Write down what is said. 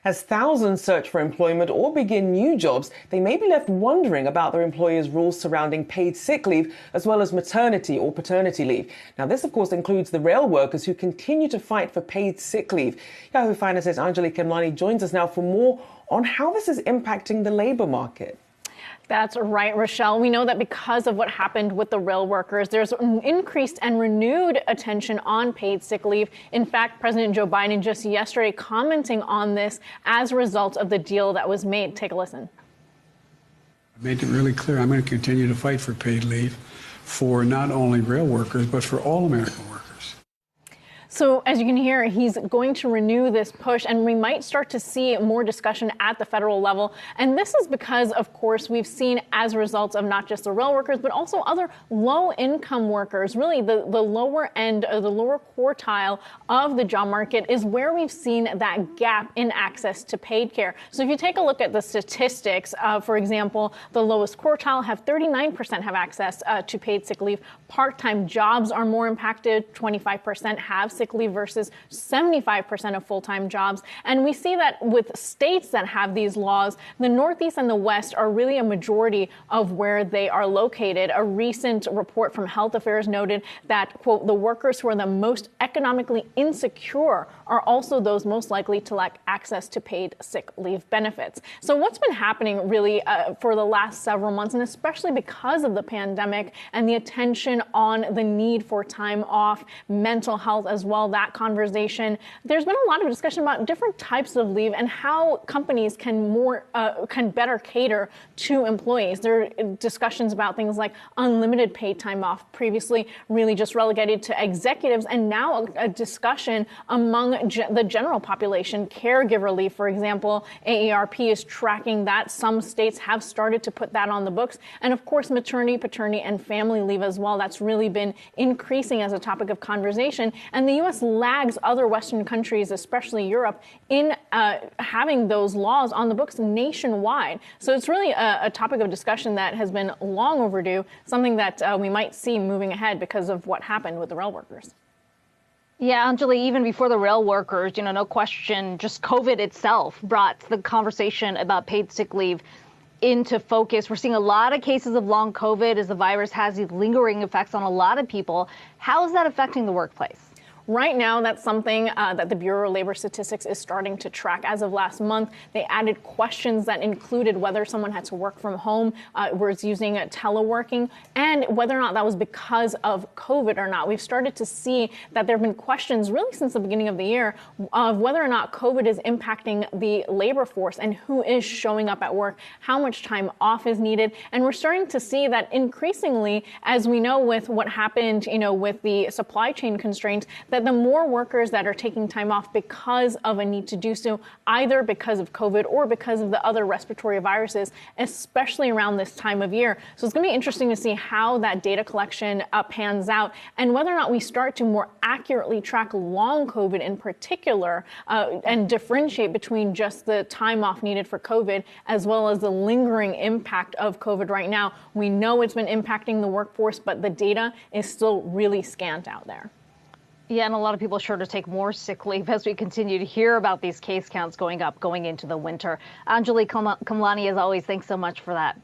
As thousands search for employment or begin new jobs, they may be left wondering about their employer's rules surrounding paid sick leave, as well as maternity or paternity leave. Now, this, of course, includes the rail workers who continue to fight for paid sick leave. Yahoo Finance's Anjalee Khemlani joins us now for more on how this is impacting the labor market. That's right, Rochelle. We know that because of what happened with the rail workers, there's increased and renewed attention on paid sick leave. In fact, President Joe Biden just yesterday commenting on this as a result of the deal that was made. Take a listen. I made it really clear I'm going to continue to fight for paid leave for not only rail workers, but for all American workers. So as you can hear, he's going to renew this push, and we might start to see more discussion at the federal level. And this is because, of course, we've seen as a result of not just the rail workers, but also other low-income workers. Really, the lower end or the lower quartile of the job market is where we've seen that gap in access to paid care. So if you take a look at the statistics, for example, the lowest quartile have 39% have access to paid sick leave. Part-time jobs are more impacted. 25% have sick leave versus 75% of full-time jobs. And we see that with states that have these laws, the Northeast and the West are really a majority of where they are located. A recent report from Health Affairs noted that, quote, the workers who are the most economically insecure are also those most likely to lack access to paid sick leave benefits. So what's been happening really for the last several months, and especially because of the pandemic and the attention on the need for time off, mental health as well, that conversation, there's been a lot of discussion about different types of leave and how companies can better cater to employees. There are discussions about things like unlimited paid time off, previously really just relegated to executives, and now a discussion among the general population. Caregiver leave, for example, AARP is tracking that. Some states have started to put that on the books. And of course, maternity, paternity, and family leave as well. That's really been increasing as a topic of conversation. And the U.S. lags other Western countries, especially Europe, in having those laws on the books nationwide. So it's really a topic of discussion that has been long overdue, something that we might see moving ahead because of what happened with the rail workers. Yeah, Anjalee, even before the rail workers, no question, just COVID itself brought the conversation about paid sick leave into focus. We're seeing a lot of cases of long COVID as the virus has these lingering effects on a lot of people. How is that affecting the workplace? Right now, that's something that the Bureau of Labor Statistics is starting to track. As of last month, they added questions that included whether someone had to work from home, was using teleworking, and whether or not that was because of COVID or not. We've started to see that there have been questions really since the beginning of the year of whether or not COVID is impacting the labor force and who is showing up at work, how much time off is needed. And we're starting to see that increasingly, as we know with what happened, with the supply chain constraints, that the more workers that are taking time off because of a need to do so, either because of COVID or because of the other respiratory viruses, especially around this time of year. So it's going to be interesting to see how that data collection pans out and whether or not we start to more accurately track long COVID in particular and differentiate between just the time off needed for COVID as well as the lingering impact of COVID right now. We know it's been impacting the workforce, but the data is still really scant out there. Yeah, and a lot of people are sure to take more sick leave as we continue to hear about these case counts going up going into the winter. Anjalee Khemlani, as always, thanks so much for that.